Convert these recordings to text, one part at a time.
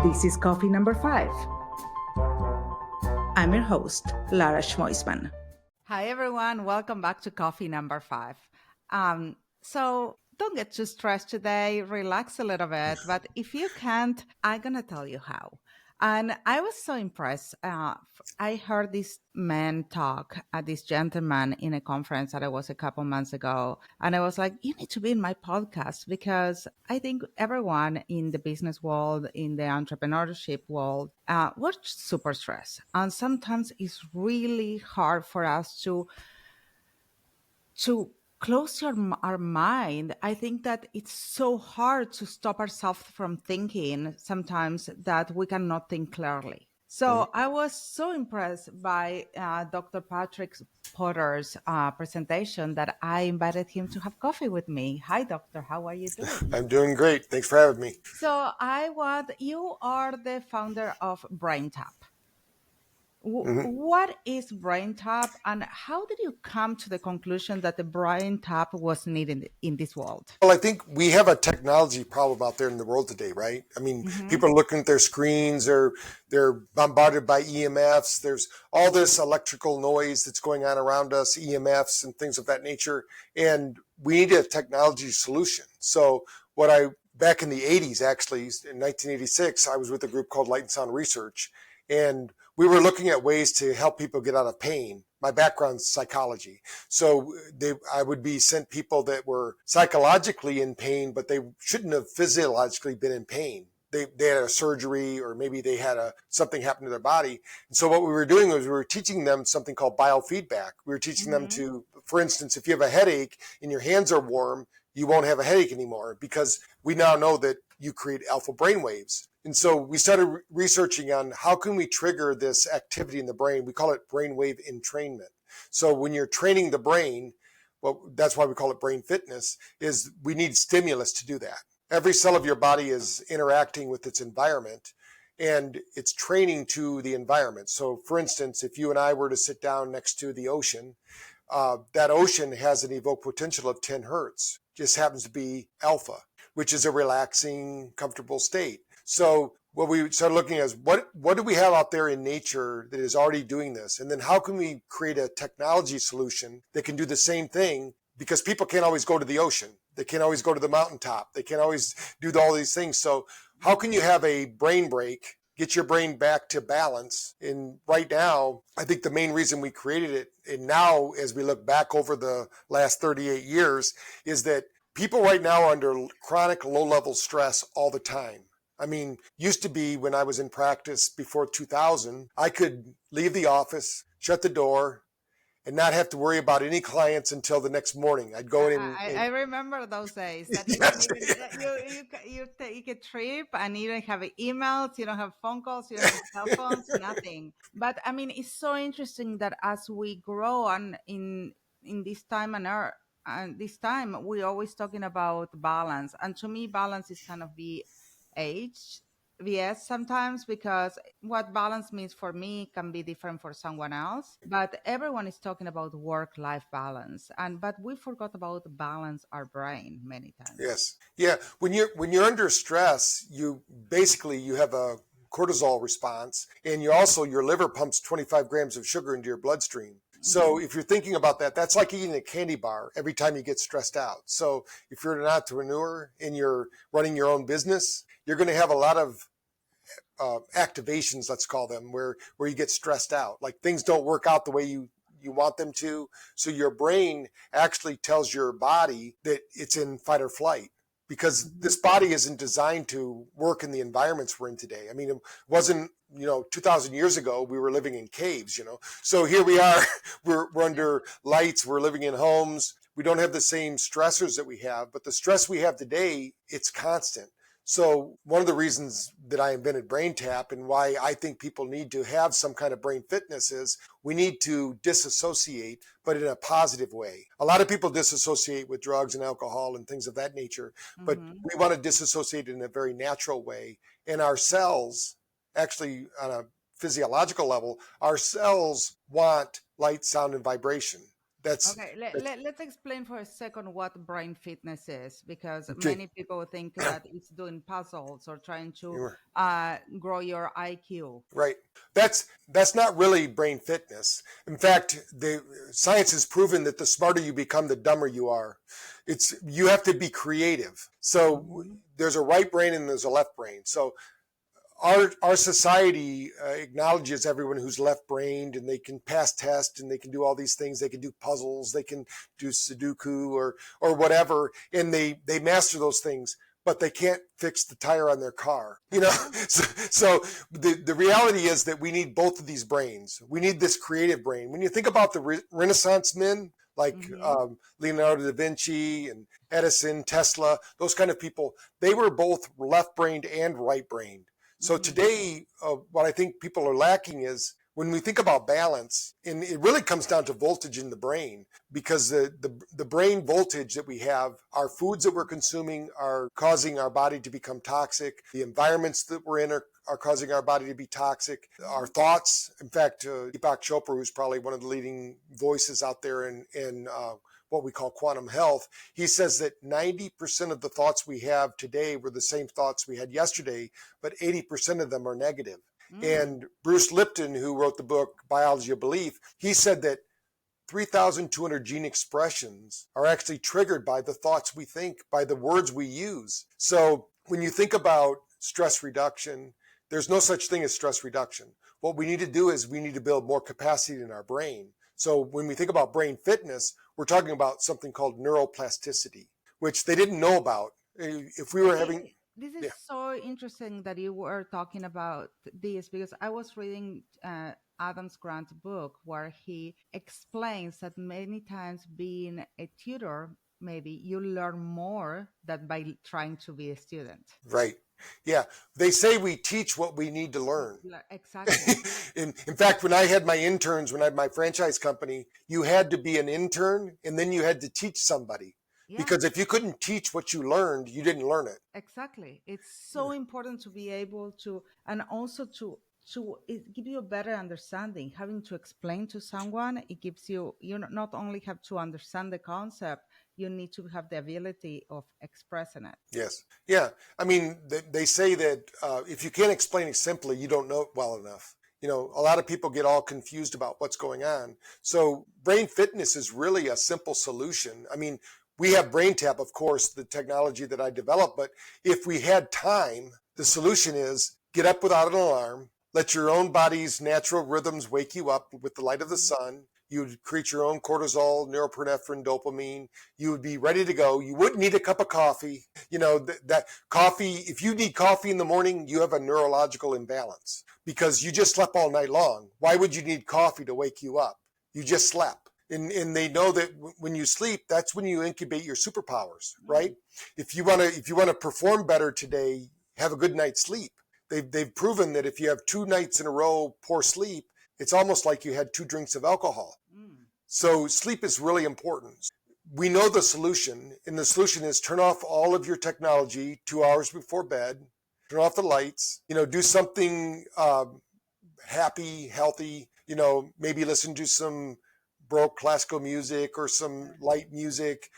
This is coffee number 5. I'm your host, Lara Schmoisman. Hi, everyone. Welcome back to coffee number 5. So don't get too stressed today. Relax a little bit. But if you can't, I'm going to tell you how. And I was so impressed. I heard this man talk, this gentleman in a conference that I was a couple months ago. And I was like, you need to be in my podcast because I think everyone in the business world, in the entrepreneurship world, we're super stressed. And sometimes it's really hard for us to close our mind. I think that it's so hard to stop ourselves from thinking sometimes that we cannot think clearly. So I was so impressed by Dr. Patrick Potter's presentation that I invited him to have coffee with me. Hi, doctor. How are you doing? I'm doing great. Thanks for having me. So you are the founder of BrainTap. What is BrainTap, and how did you come to the conclusion that the BrainTap was needed in this world? Well, I think we have a technology problem out there in the world today, right? I mean, people are looking at their screens, they're bombarded by EMFs. There's all this electrical noise that's going on around us, EMFs and things of that nature. And we need a technology solution. So back in the 80s, actually, in 1986, I was with a group called Light and Sound Research. And we were looking at ways to help people get out of pain. My background's psychology. So I would be sent people that were psychologically in pain, but they shouldn't have physiologically been in pain. They had a surgery, or maybe they had something happen to their body. And so what we were doing was we were teaching them something called biofeedback. We were teaching them to, for instance, if you have a headache and your hands are warm, you won't have a headache anymore, because we now know that you create alpha brain waves. And so we started researching on how can we trigger this activity in the brain. We call it brainwave entrainment. So when you're training the brain, well, that's why we call it brain fitness, is we need stimulus to do that. Every cell of your body is interacting with its environment, and it's training to the environment. So for instance, if you and I were to sit down next to the ocean, that ocean has an evoked potential of 10 hertz. Just happens to be alpha, which is a relaxing, comfortable state. So what we started looking at is what do we have out there in nature that is already doing this? And then how can we create a technology solution that can do the same thing? Because people can't always go to the ocean. They can't always go to the mountaintop. They can't always do all these things. So how can you have a brain break, get your brain back to balance? And right now, I think the main reason we created it, and now as we look back over the last 38 years, is that people right now are under chronic low-level stress all the time. I mean, used to be when I was in practice before 2000, I could leave the office, shut the door, and not have to worry about any clients until the next morning. I'd go in. I remember those days that Yes. you take a trip and you don't have emails, you don't have phone calls, you don't have cell phones, nothing. But I mean, it's so interesting that as we grow on in this time and this time, we're always talking about balance. And to me, balance is kind of the age. Yes, sometimes, because what balance means for me can be different for someone else. But everyone is talking about work-life balance, but we forgot about balance our brain many times. Yes. Yeah. When you're under stress, you have a cortisol response, and your liver pumps 25 grams of sugar into your bloodstream. So if you're thinking about that, that's like eating a candy bar every time you get stressed out. So if you're an entrepreneur and you're running your own business, you're going to have a lot of activations, let's call them, where you get stressed out. Like things don't work out the way you want them to. So your brain actually tells your body that it's in fight or flight, because this body isn't designed to work in the environments we're in today. I mean, it wasn't, 2,000 years ago, we were living in caves, So here we are, we're under lights, we're living in homes. We don't have the same stressors that we have, but the stress we have today, it's constant. So one of the reasons that I invented BrainTap and why I think people need to have some kind of brain fitness is we need to disassociate, but in a positive way. A lot of people disassociate with drugs and alcohol and things of that nature, but we want to disassociate in a very natural way. And our cells, actually on a physiological level, our cells want light, sound, and vibration. Okay, let's explain for a second what brain fitness is, because okay. many people think that it's doing puzzles or trying to grow your IQ. Right. That's not really brain fitness. In fact, the science has proven that the smarter you become, the dumber you are. You have to be creative. So there's a right brain and there's a left brain. So our society acknowledges everyone who's left-brained, and they can pass tests, and they can do all these things. They can do puzzles, they can do Sudoku or whatever, and they master those things, but they can't fix the tire on their car. So the reality is that we need both of these brains. We need this creative brain. When you think about the Renaissance men, like Leonardo da Vinci and Edison, Tesla, those kind of people, they were both left-brained and right-brained. So today, what I think people are lacking is when we think about balance, and it really comes down to voltage in the brain, because the brain voltage that we have, our foods that we're consuming are causing our body to become toxic. The environments that we're in are causing our body to be toxic. Our thoughts, in fact, Deepak Chopra, who's probably one of the leading voices out there in what we call quantum health, he says that 90% of the thoughts we have today were the same thoughts we had yesterday, but 80% of them are negative. And Bruce Lipton, who wrote the book Biology of Belief, he said that 3,200 gene expressions are actually triggered by the thoughts we think, by the words we use. So when you think about stress reduction, there's no such thing as stress reduction. What we need to do is we need to build more capacity in our brain. So when we think about brain fitness, we're talking about something called neuroplasticity, which they didn't know about. If we were having... This is so interesting that you were talking about this, because I was reading Adams Grant's book, where he explains that many times being a tutor, maybe you learn more than by trying to be a student. Right. Yeah. They say we teach what we need to learn. Exactly. In fact, when I had my interns, when I had my franchise company, you had to be an intern and then you had to teach somebody. Yeah. Because if you couldn't teach what you learned, you didn't learn it. Exactly. It's so important to be able to, and also to give you a better understanding. Having to explain to someone, it gives you not only have to understand the concept, you need to have the ability of expressing it. Yes. Yeah. I mean, they say that if you can't explain it simply, you don't know it well enough. A lot of people get all confused about what's going on. So brain fitness is really a simple solution. I mean, we have BrainTap, of course, the technology that I developed, but if we had time, the solution is get up without an alarm, let your own body's natural rhythms wake you up with the light of the sun. You would create your own cortisol, norepinephrine, dopamine. You would be ready to go. You wouldn't need a cup of coffee. That coffee, if you need coffee in the morning, you have a neurological imbalance because you just slept all night long. Why would you need coffee to wake you up? You just slept. And they know that when you sleep, that's when you incubate your superpowers, right? If you want to perform better today, have a good night's sleep. They've proven that if you have 2 nights in a row poor sleep, it's almost like you had 2 drinks of alcohol. So sleep is really important. We know the solution, and the solution is turn off all of your technology 2 hours before bed, turn off the lights, do something happy, healthy, maybe listen to some Baroque classical music or some light music,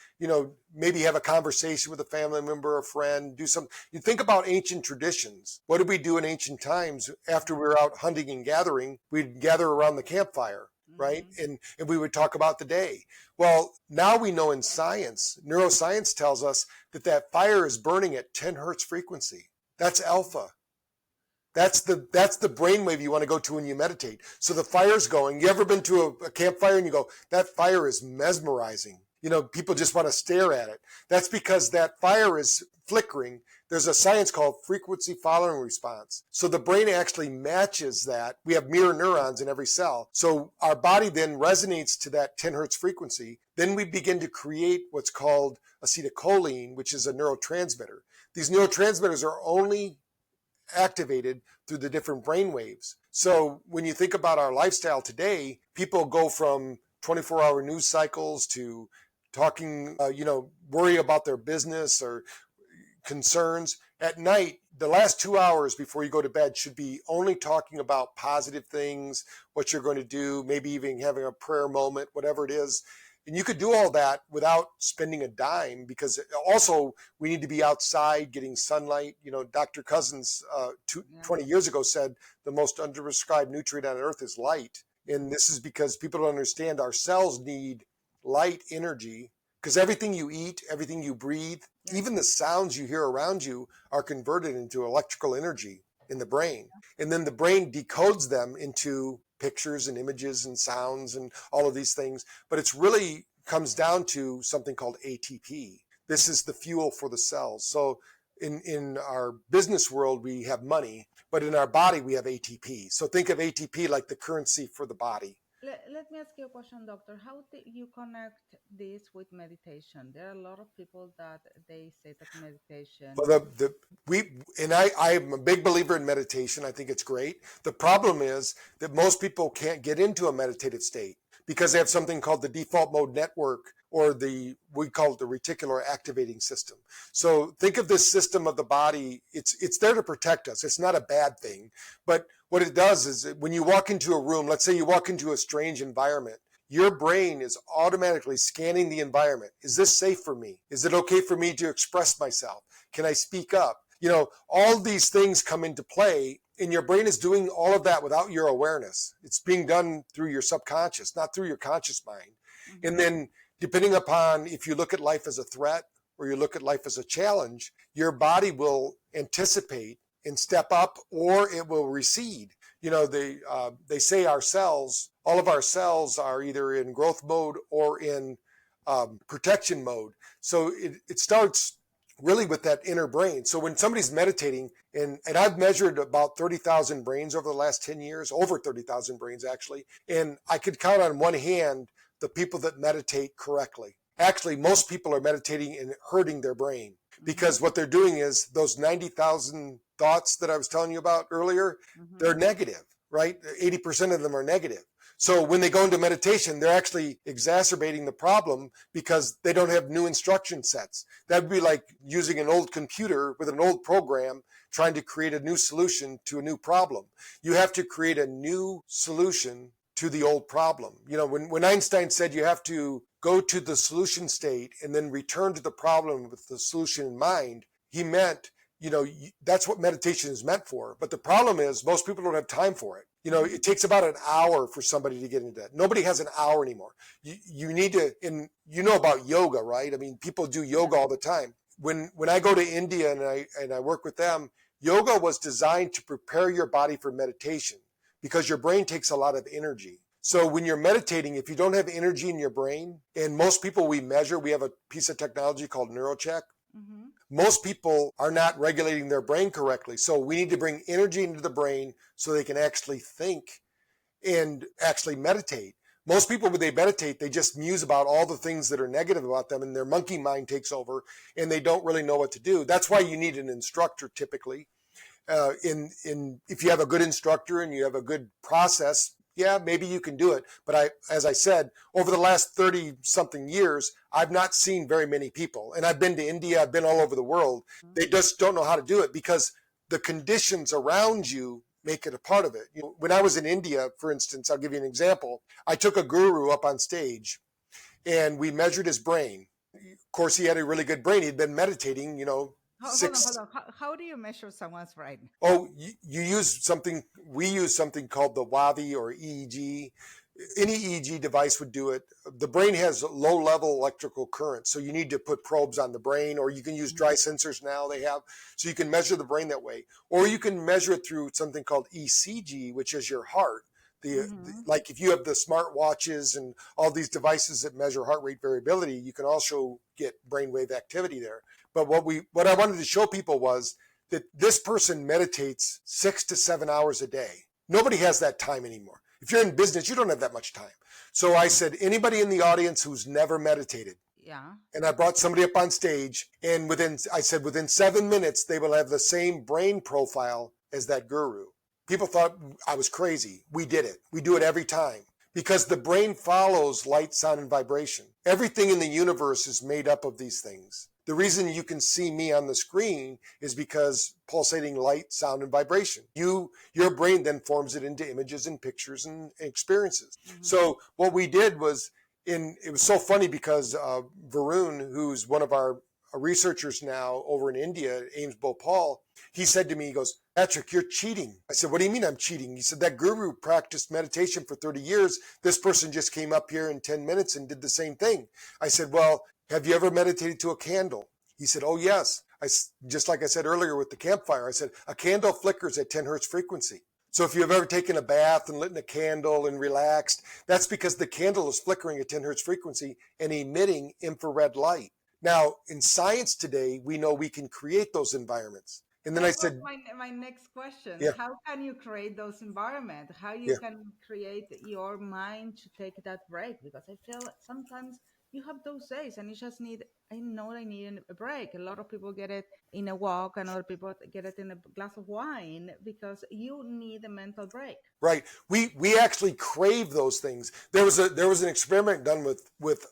maybe have a conversation with a family member or friend, do some, you think about ancient traditions. What did we do in ancient times after we were out hunting and gathering? We'd gather around the campfire, right? And we would talk about the day. Well, now we know in science, neuroscience tells us that fire is burning at 10 hertz frequency. That's alpha. That's the brainwave you want to go to when you meditate. So the fire's going. You ever been to a campfire and you go, that fire is mesmerizing. People just want to stare at it. That's because that fire is flickering. There's a science called frequency following response. So the brain actually matches that. We have mirror neurons in every cell. So our body then resonates to that 10 hertz frequency. Then we begin to create what's called acetylcholine, which is a neurotransmitter. These neurotransmitters are only activated through the different brain waves. So when you think about our lifestyle today, people go from 24-hour news cycles to talking, worry about their business or concerns. At night, the last 2 hours before you go to bed should be only talking about positive things, what you're going to do, maybe even having a prayer moment, whatever it is. And you could do all that without spending a dime, because also we need to be outside getting sunlight. Dr. Cousins 20 years ago said the most underprescribed nutrient on earth is light. And this is because people don't understand our cells need light energy, because everything you eat, everything you breathe, even the sounds you hear around you are converted into electrical energy in the brain. And then the brain decodes them into pictures and images and sounds and all of these things. But it's really comes down to something called ATP. This is the fuel for the cells. So in our business world, we have money, but in our body, we have ATP. So think of ATP like the currency for the body. Let me ask you a question, doctor. How do you connect this with meditation? There are a lot of people that they say that meditation. Well, I'm a big believer in meditation. I think it's great. The problem is that most people can't get into a meditative state because they have something called the default mode network, or we call it the reticular activating system. So think of this system of the body. It's there to protect us. It's not a bad thing. But what it does is when you walk into a room, let's say you walk into a strange environment, your brain is automatically scanning the environment. Is this safe for me? Is it okay for me to express myself? Can I speak up? All these things come into play, and your brain is doing all of that without your awareness. It's being done through your subconscious, not through your conscious mind. Mm-hmm. And then depending upon if you look at life as a threat or you look at life as a challenge, your body will anticipate and step up, or it will recede. They say our cells, all of our cells are either in growth mode or in protection mode. So it starts really with that inner brain. So when somebody's meditating, and I've measured about 30,000 brains over the last 10 years, over 30,000 brains actually, and I could count on one hand the people that meditate correctly. Actually, most people are meditating and hurting their brain, because what they're doing is those 90,000 thoughts that I was telling you about earlier, they're negative, right? 80% of them are negative. So when they go into meditation, they're actually exacerbating the problem because they don't have new instruction sets. That'd be like using an old computer with an old program trying to create a new solution to a new problem. You have to create a new solution to the old problem. When Einstein said you have to go to the solution state and then return to the problem with the solution in mind, he meant, that's what meditation is meant for. But the problem is most people don't have time for it. It takes about an hour for somebody to get into that. Nobody has an hour anymore. You need to, and about yoga, right? I mean, people do yoga all the time. When I go to India and I work with them, yoga was designed to prepare your body for meditation, because your brain takes a lot of energy. So when you're meditating, if you don't have energy in your brain, and most people we have a piece of technology called NeuroCheck. Mm-hmm. Most people are not regulating their brain correctly. So we need to bring energy into the brain so they can actually think and actually meditate. Most people, when they meditate, they just muse about all the things that are negative about them, and their monkey mind takes over, and they don't really know what to do. That's why you need an instructor typically. If you have a good instructor and you have a good process, yeah, maybe you can do it. But as I said, over the last 30 something years, I've not seen very many people. And I've been to India, I've been all over the world. They just don't know how to do it because the conditions around you make it a part of it. When I was in India, for instance, I'll give you an example. I took a guru up on stage and we measured his brain. Of course, he had a really good brain. He'd been meditating, Hold on. How do you measure someone's brain? Oh, you use something, we use something called the WAVI or EEG. Any EEG device would do it. The brain has low-level electrical current, so you need to put probes on the brain, or you can use dry sensors now they have, so you can measure the brain that way. Or you can measure it through something called ECG, which is your heart. Like if you have the smart watches and all these devices that measure heart rate variability, you can also get brainwave activity there. But what I wanted to show people was that this person meditates 6 to 7 hours a day. Nobody has that time anymore. If you're in business, you don't have that much time. So I said, anybody in the audience who's never meditated. Yeah. And I brought somebody up on stage, and within 7 minutes, they will have the same brain profile as that guru. People thought I was crazy. We did it. We do it every time. Because the brain follows light, sound, and vibration. Everything in the universe is made up of these things. The reason you can see me on the screen is because pulsating light, sound, and vibration. Your brain then forms it into images and pictures and experiences. Mm-hmm. So what we did was, And it was so funny because Varun, who's one of our researchers now over in India, Ames Bhopal, he said to me, he goes, Patrick, you're cheating. I said, what do you mean I'm cheating? He said, that guru practiced meditation for 30 years. This person just came up here in 10 minutes and did the same thing. I said, well, have you ever meditated to a candle? He said, oh, yes. Just like I said earlier with the campfire, I said, a candle flickers at 10 hertz frequency. So if you've ever taken a bath and lit a candle and relaxed, that's because the candle is flickering at 10 hertz frequency and emitting infrared light. Now, in science today, we know we can create those environments. And then I said, my next question, yeah, how can you create those environments? How you can create your mind to take that break? Because I feel sometimes you have those days and you just need, I know I need a break. A lot of people get it in a walk and other people get it in a glass of wine because you need a mental break. Right. We actually crave those things. There was an experiment done with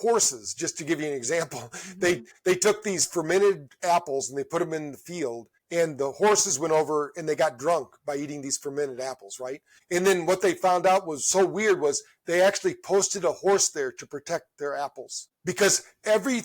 horses, just to give you an example. Mm-hmm. They took these fermented apples and they put them in the field, and the horses went over and they got drunk by eating these fermented apples, right? And then what they found out was so weird was they actually posted a horse there to protect their apples. Because every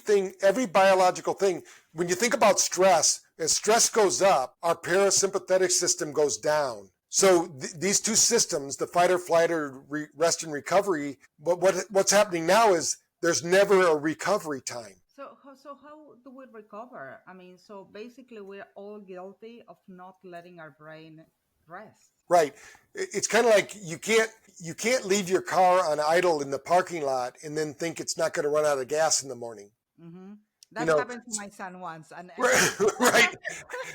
biological thing, when you think about stress, as stress goes up, our parasympathetic system goes down. So these two systems, the fight or flight or rest and recovery, but what's happening now is there's never a recovery time. So how do we recover? I mean, so basically we're all guilty of not letting our brain rest. Right. It's kind of like you can't leave your car on idle in the parking lot and then think it's not going to run out of gas in the morning. Mm-hmm. That happened to my son once. And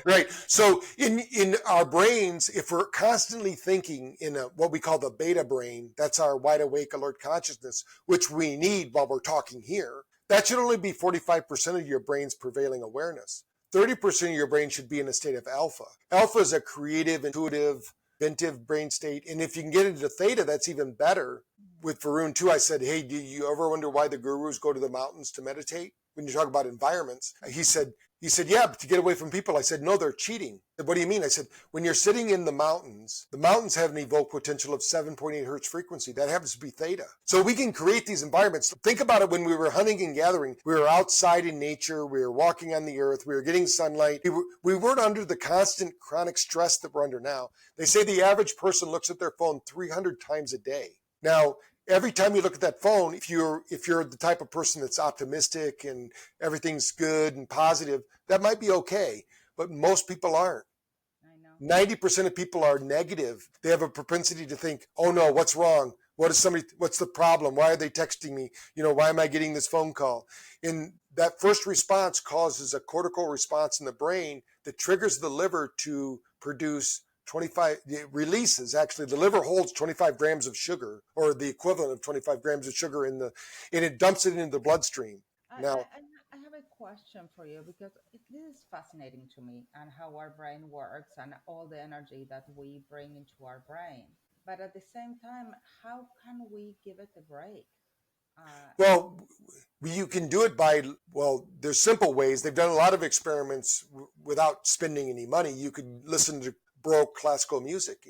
right. So in our brains, if we're constantly thinking in what we call the beta brain, that's our wide awake alert consciousness, which we need while we're talking here, that should only be 45% of your brain's prevailing awareness. 30% of your brain should be in a state of alpha. Alpha is a creative, intuitive, inventive brain state. And if you can get into theta, that's even better. With Varun too, I said, hey, do you ever wonder why the gurus go to the mountains to meditate? When you talk about environments, he said, yeah, to get away from people. I said, no, they're cheating. Said, what do you mean? I said, when you're sitting in the mountains have an evoked potential of 7.8 hertz frequency. That happens to be theta. So we can create these environments. Think about it when we were hunting and gathering. We were outside in nature. We were walking on the earth. We were getting sunlight. We weren't under the constant chronic stress that we're under now. They say the average person looks at their phone 300 times a day. Now, every time you look at that phone, if you're the type of person that's optimistic and everything's good and positive, that might be okay. But most people aren't. I know. 90% of people are negative. They have a propensity to think, oh no, what's wrong? What's the problem? Why are they texting me? Why am I getting this phone call? And that first response causes a cortical response in the brain that triggers the liver to produce 25 releases. Actually, the liver holds 25 grams of sugar, or the equivalent of 25 grams of sugar and it dumps it into the bloodstream. Now, I have a question for you, because it is fascinating to me and how our brain works and all the energy that we bring into our brain. But at the same time, how can we give it a break? Well, you can do it there's simple ways. They've done a lot of experiments without spending any money. You could listen to Baroque classical music,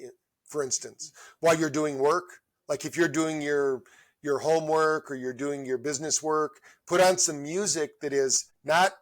for instance, while you're doing work. Like if you're doing your homework or you're doing your business work, put on some music that is not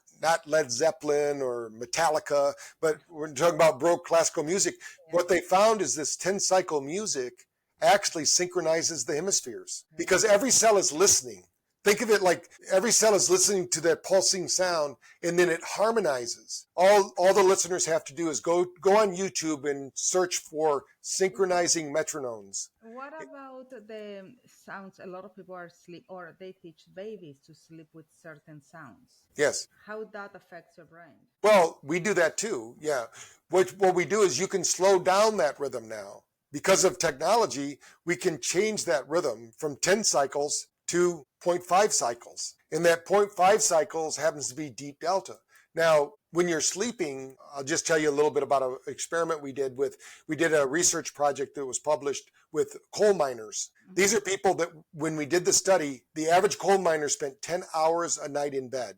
Led Zeppelin or Metallica, but we're talking about Baroque classical music. Yeah. What they found is this 10-cycle music actually synchronizes the hemispheres because every cell is listening. Think of it like every cell is listening to that pulsing sound, and then it harmonizes. All the listeners have to do is go on YouTube and search for synchronizing metronomes. What about the sounds? A lot of people are asleep, or they teach babies to sleep with certain sounds. Yes. How that affects your brain? Well, we do that too. Yeah. What we do is you can slow down that rhythm now. Because of technology, we can change that rhythm from 10 cycles to 0.5 cycles. And that 0.5 cycles happens to be deep delta. Now, when you're sleeping, I'll just tell you a little bit about an experiment we did a research project that was published with coal miners. Mm-hmm. These are people that when we did the study, the average coal miner spent 10 hours a night in bed,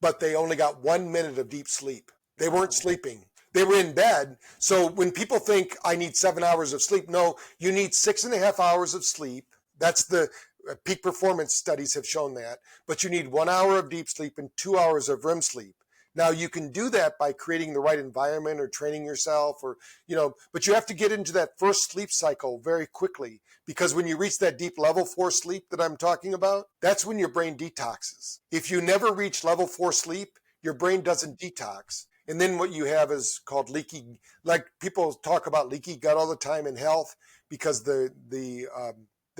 but they only got 1 minute of deep sleep. They weren't sleeping. They were in bed. So when people think I need 7 hours of sleep, no, you need 6.5 hours of sleep. That's Peak performance studies have shown that, but you need 1 hour of deep sleep and 2 hours of REM sleep. Now you can do that by creating the right environment or training yourself or, but you have to get into that first sleep cycle very quickly, because when you reach that deep level 4 sleep that I'm talking about, that's when your brain detoxes. If you never reach level 4 sleep, your brain doesn't detox. And then what you have is called leaky, like people talk about leaky gut all the time in health, because the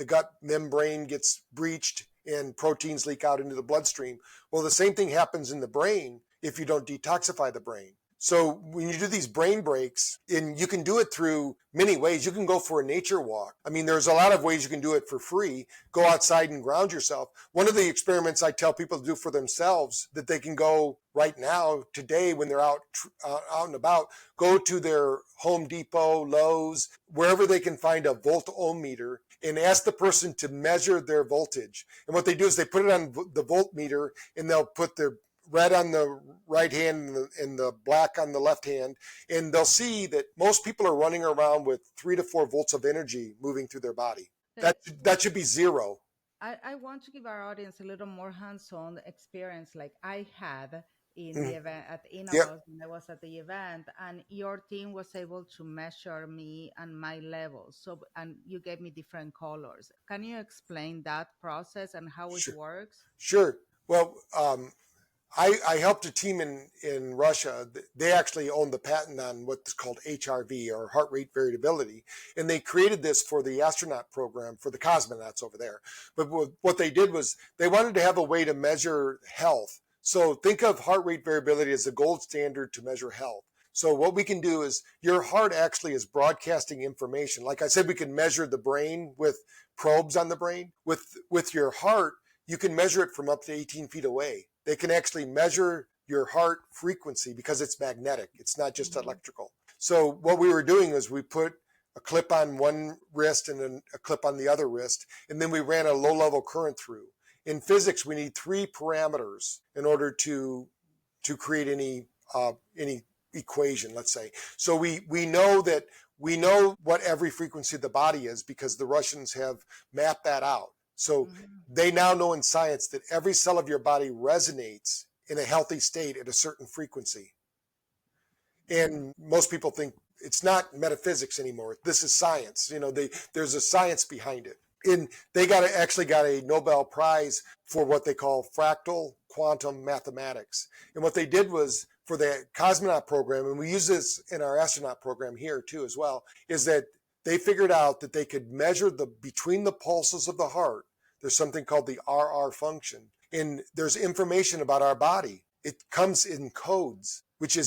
gut membrane gets breached and proteins leak out into the bloodstream. Well, the same thing happens in the brain if you don't detoxify the brain. So when you do these brain breaks, and you can do it through many ways. You can go for a nature walk. I mean, there's a lot of ways you can do it for free. Go outside and ground yourself. One of the experiments I tell people to do for themselves that they can go right now, today, when they're out and about, go to their Home Depot, Lowe's, wherever they can find a volt-ohm-meter, and ask the person to measure their voltage. And what they do is they put it on the voltmeter, and they'll put the red on the right hand and the black on the left hand, and they'll see that most people are running around with 3 to 4 volts of energy moving through their body. That should be zero. I want to give our audience a little more hands-on experience like I had in the event at Innovos when I was at the event, and your team was able to measure me and my levels. So, and you gave me different colors. Can you explain that process and how it works? Sure. Well, I helped a team in Russia. They actually own the patent on what's called HRV, or heart rate variability. And they created this for the astronaut program, for the cosmonauts over there. But what they did was they wanted to have a way to measure health. So think of heart rate variability as the gold standard to measure health. So what we can do is your heart actually is broadcasting information. Like I said, we can measure the brain with probes on the brain. With your heart, you can measure it from up to 18 feet away. They can actually measure your heart frequency because it's magnetic. It's not just electrical. So what we were doing is we put a clip on one wrist and then a clip on the other wrist, and then we ran a low-level current through. In physics, we need 3 parameters in order to create any equation, let's say. So we know what every frequency of the body is because the Russians have mapped that out. So they now know in science that every cell of your body resonates in a healthy state at a certain frequency. And most people think it's not metaphysics anymore. This is science. There's a science behind it. And they actually got a Nobel Prize for what they call fractal quantum mathematics. And what they did was, for the cosmonaut program, and we use this in our astronaut program here too as well, is that they figured out that they could measure between the pulses of the heart. There's something called the RR function. And there's information about our body. It comes in codes, which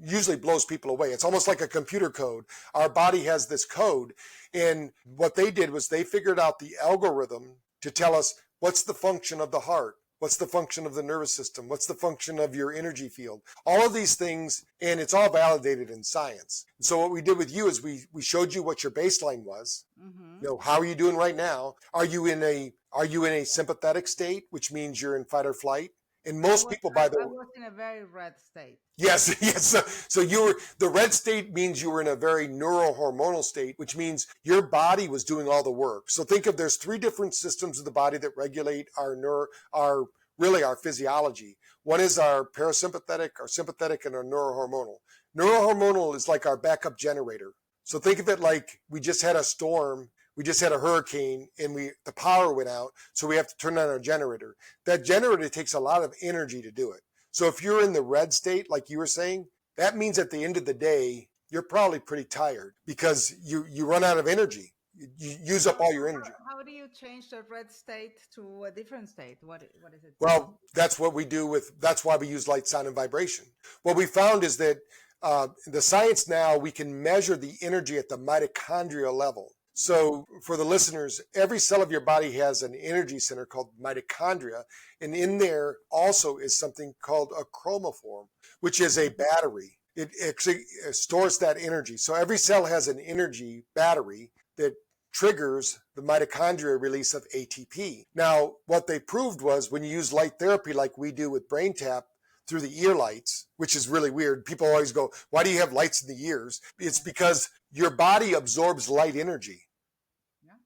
usually blows people away. It's almost like a computer code. Our body has this code. And what they did was they figured out the algorithm to tell us what's the function of the heart. What's the function of the nervous system? What's the function of your energy field? All of these things, and it's all validated in science. So what we did with you is we showed you what your baseline was. How are you doing right now? Are you in a sympathetic state, which means you're in fight or flight? And most people, by the way, I was in a very red state. Yes. So the red state means you were in a very neurohormonal state, which means your body was doing all the work. So think of, there's 3 different systems of the body that regulate our physiology. One is our parasympathetic, our sympathetic, and our neurohormonal. Neurohormonal is like our backup generator. So think of it like we just had a storm. We just had a hurricane and the power went out, so we have to turn on our generator. That generator takes a lot of energy to do it. So if you're in the red state, like you were saying, that means at the end of the day, you're probably pretty tired because you run out of energy. You use up all your energy. How do you change the red state to a different state? What is it? Well, that's what we do that's why we use light, sound, and vibration. What we found is that the science now, we can measure the energy at the mitochondrial level. So for the listeners, every cell of your body has an energy center called mitochondria. And in there also is something called a chromophore, which is a battery. It actually stores that energy. So every cell has an energy battery that triggers the mitochondria release of ATP. Now, what they proved was when you use light therapy like we do with BrainTap through the ear lights, which is really weird. People always go, why do you have lights in the ears? It's because your body absorbs light energy.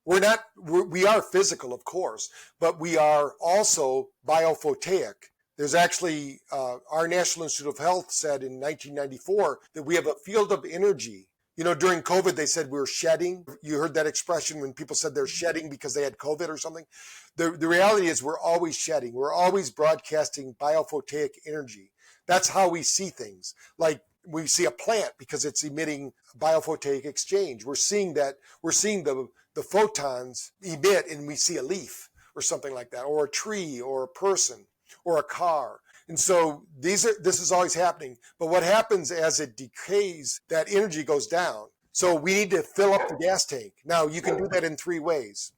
we are physical, of course, but we are also biophotic. There's actually, our National Institute of Health said in 1994 that we have a field of energy. During COVID, they said we were shedding. You heard that expression when people said they're shedding because they had COVID or something. The reality is we're always shedding. We're always broadcasting biophotic energy. That's how we see things. Like we see a plant because it's emitting biophotic exchange. We're seeing the photons emit, and we see a leaf or something like that, or a tree or a person or a car. And so this is always happening. But what happens as it decays, that energy goes down. So we need to fill up the gas tank. Now you can do that in 3 ways.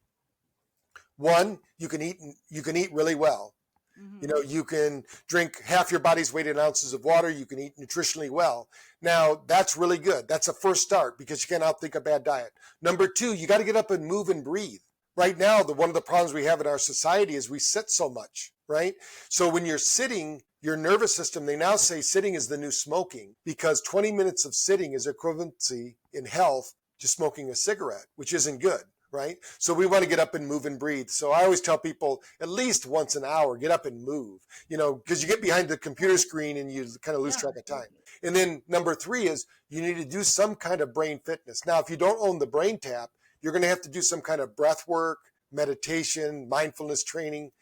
One, you can eat really well. Mm-hmm. You can drink half your body's weight in ounces of water. You can eat nutritionally well. Now that's really good. That's a first start because you can't outthink a bad diet. Number 2, you got to get up and move and breathe. Right now, one of the problems we have in our society is we sit so much, right? So when you're sitting, your nervous system, they now say sitting is the new smoking because 20 minutes of sitting is equivalency in health to smoking a cigarette, which isn't good, right? So we want to get up and move and breathe. So I always tell people at least once an hour, get up and move, because you get behind the computer screen and you kind of lose track of time. And then number 3 is you need to do some kind of brain fitness. Now, if you don't own the BrainTap, you're going to have to do some kind of breath work, meditation, mindfulness training.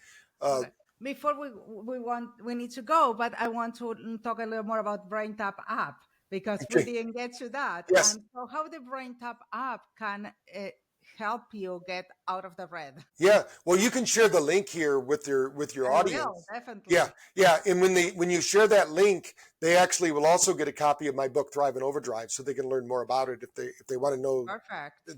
Okay. Before we need to go, but I want to talk a little more about BrainTap app because we didn't get to that. Yes. And so how the BrainTap app can help you get out of the red. Yeah. Well, you can share the link here with your audience. Will, definitely. Yeah. And when you share that link, they actually will also get a copy of my book, Thrive and Overdrive, so they can learn more about it if they want to know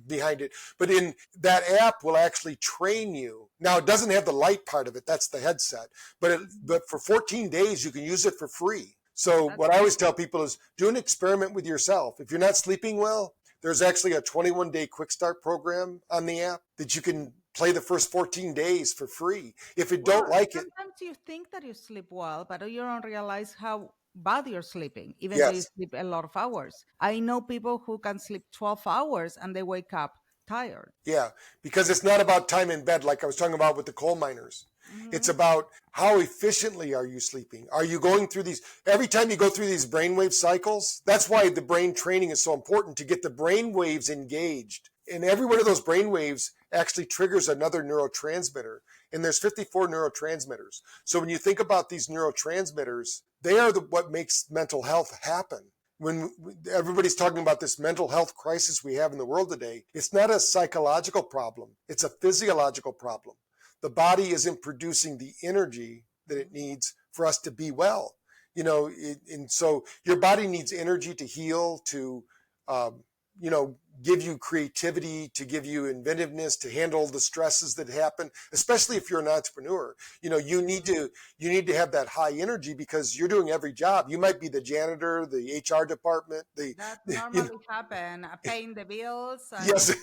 behind it. But in that app will actually train you. Now, it doesn't have the light part of it. That's the headset. But for 14 days, you can use it for free. So what I always tell people is do an experiment with yourself. If you're not sleeping well, there's actually a 21-day quick start program on the app that you can play the first 14 days for free. If you don't like it. Sometimes you think that you sleep well, but you don't realize how bad you're sleeping, even though you sleep a lot of hours. I know people who can sleep 12 hours and they wake up tired. Yeah, because it's not about time in bed like I was talking about with the coal miners. Mm-hmm. It's about how efficiently are you sleeping? Are you going through these, every time you go through these brainwave cycles, that's why the brain training is so important, to get the brain waves engaged. And every one of those brain waves actually triggers another neurotransmitter. And there's 54 neurotransmitters. So when you think about these neurotransmitters, they are what makes mental health happen. When everybody's talking about this mental health crisis we have in the world today, it's not a psychological problem. It's a physiological problem. The body isn't producing the energy that it needs for us to be well. And so your body needs energy to heal, to, give you creativity, to give you inventiveness, to handle the stresses that happen, especially if you're an entrepreneur. You need to have that high energy because you're doing every job. You might be the janitor, the HR department. That normally happen, paying the bills. Yes.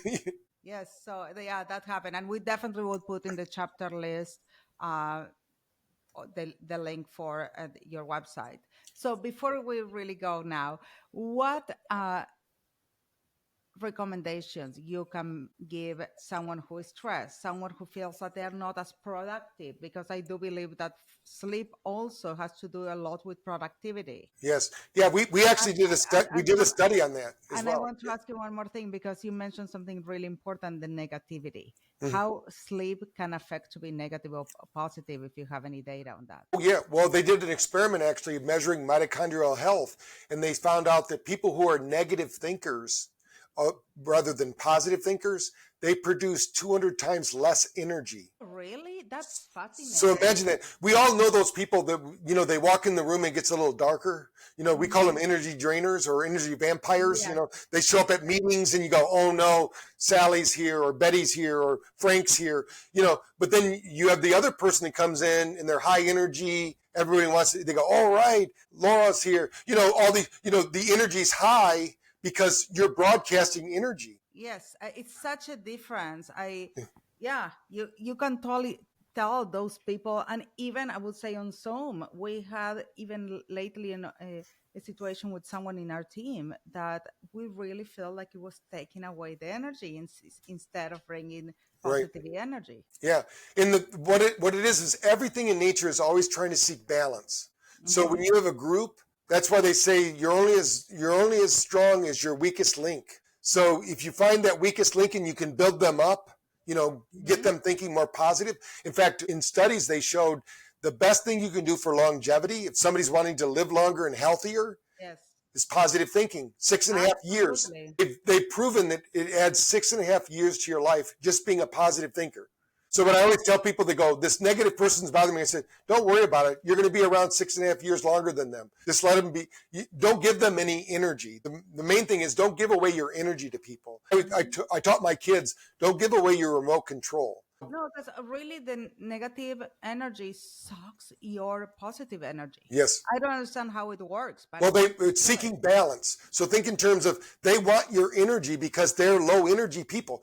Yes, so that happened. And we definitely will put in the chapter list the link for your website. So before we really go now, what recommendations you can give someone who is stressed, someone who feels that they're not as productive? Because I do believe that sleep also has to do a lot with productivity. Yes. Yeah, we actually did a study on that as well. I want to ask you one more thing, because you mentioned something really important, the negativity. Mm-hmm. How sleep can affect to be negative or positive, if you have any data on that. Oh, yeah. Well, they did an experiment actually measuring mitochondrial health, and they found out that people who are negative thinkers rather than positive thinkers, they produce 200 times less energy. Really? That's fascinating. So imagine that. We all know those people that, they walk in the room and it gets a little darker. We call them energy drainers or energy vampires. Yeah. They show up at meetings and you go, oh no, Sally's here or Betty's here or Frank's here, but then you have the other person that comes in and they're high energy. Everybody they go, all right, Laura's here. All the energy's high, because you're broadcasting energy. Yes, it's such a difference. You can totally tell those people, and even I would say on Zoom, we had even lately a situation with someone in our team that we really felt like it was taking away the energy instead of bringing positive energy. Yeah. What it is everything in nature is always trying to seek balance. So when you have a group, that's why they say you're only as strong as your weakest link. So if you find that weakest link and you can build them up, get them thinking more positive. In fact, in studies, they showed the best thing you can do for longevity, if somebody's wanting to live longer and healthier, is positive thinking. 6.5 years. They've proven that it adds 6.5 years to your life just being a positive thinker. So when I always tell people, they go, this negative person's bothering me, I said, don't worry about it. You're going to be around 6.5 years longer than them. Just let them be. Don't give them any energy. The main thing is don't give away your energy to people. I taught my kids, don't give away your remote control. No, because really the negative energy sucks your positive energy. Yes. I don't understand how it works. But well, it's seeking balance. So think in terms of they want your energy because they're low energy people.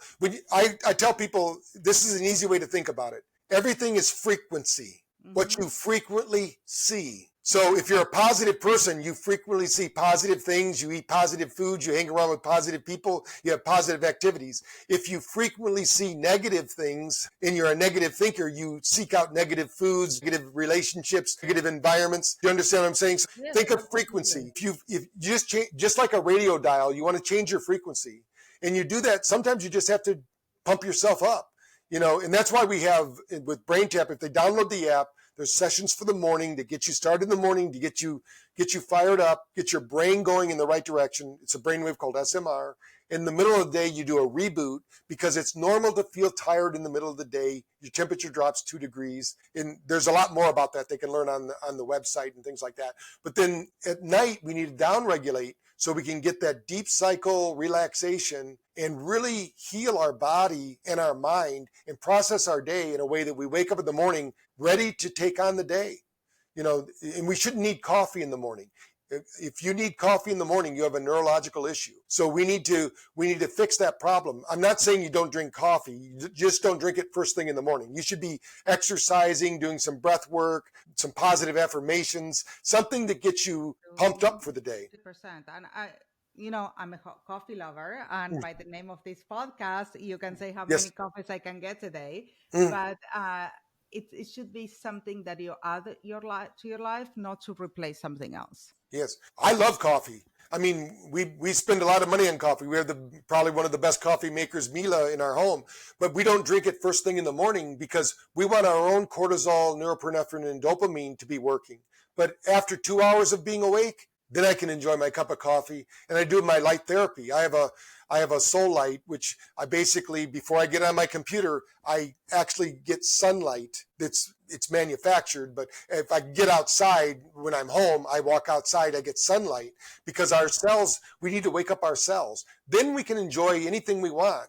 I tell people, this is an easy way to think about it. Everything is frequency, what you frequently see. So if you're a positive person, you frequently see positive things, you eat positive foods, you hang around with positive people, you have positive activities. If you frequently see negative things and you're a negative thinker, you seek out negative foods, negative relationships, negative environments. You understand what I'm saying? So think of frequency. If you just change, just like a radio dial, you want to change your frequency. And you do that, sometimes you just have to pump yourself up, and that's why we have with BrainTap, if they download the app, there's sessions for the morning to get you started in the morning, to get you fired up, get your brain going in the right direction. It's a brainwave called SMR. In the middle of the day, you do a reboot because it's normal to feel tired in the middle of the day. Your temperature drops 2 degrees. And there's a lot more about that they can learn on the website and things like that. But then at night, we need to downregulate so we can get that deep cycle relaxation and really heal our body and our mind and process our day in a way that we wake up in the morning ready to take on the day. And we shouldn't need coffee in the morning. If you need coffee in the morning, you have a neurological issue. So we need to fix that problem. I'm not saying you don't drink coffee. You just don't drink it first thing in the morning. You should be exercising, doing some breath work, some positive affirmations, something that gets you pumped up for the day. 100%. And I'm a coffee lover, and by the name of this podcast, you can say how many coffees I can get today. But it should be something that you add to your life, not to replace something else. Yes, I love coffee. I mean, we spend a lot of money on coffee. We have probably one of the best coffee makers, Mila, in our home, but we don't drink it first thing in the morning because we want our own cortisol, norepinephrine, and dopamine to be working. But after 2 hours of being awake, then I can enjoy my cup of coffee, and I do my light therapy. I have a soul light, which I basically, before I get on my computer, I actually get sunlight. It's manufactured, but if I get outside when I'm home, I walk outside, I get sunlight because our cells, we need to wake up our cells. Then we can enjoy anything we want.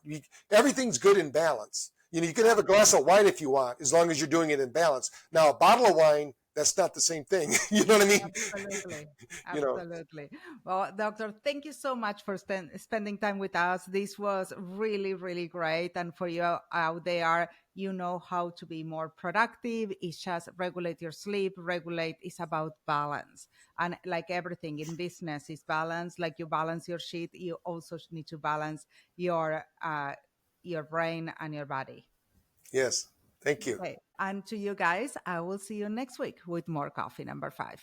Everything's good in balance. You can have a glass of wine if you want, as long as you're doing it in balance. Now, a bottle of wine, that's not the same thing. You know what I mean? Absolutely. Absolutely. Well, Doctor, thank you so much for spending time with us. This was really, really great. And for you out there, you know how to be more productive. It's just regulate your sleep. Regulate is about balance. And like everything in business is balance. Like you balance your shit, you also need to balance your brain and your body. Yes. Thank you. Okay. And to you guys, I will see you next week with more coffee number 5.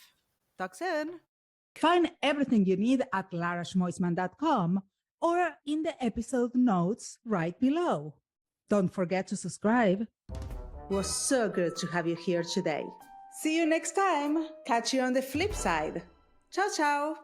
Talk soon. Find everything you need at larashmoisman.com or in the episode notes right below. Don't forget to subscribe. It was so good to have you here today. See you next time. Catch you on the flip side. Ciao, ciao.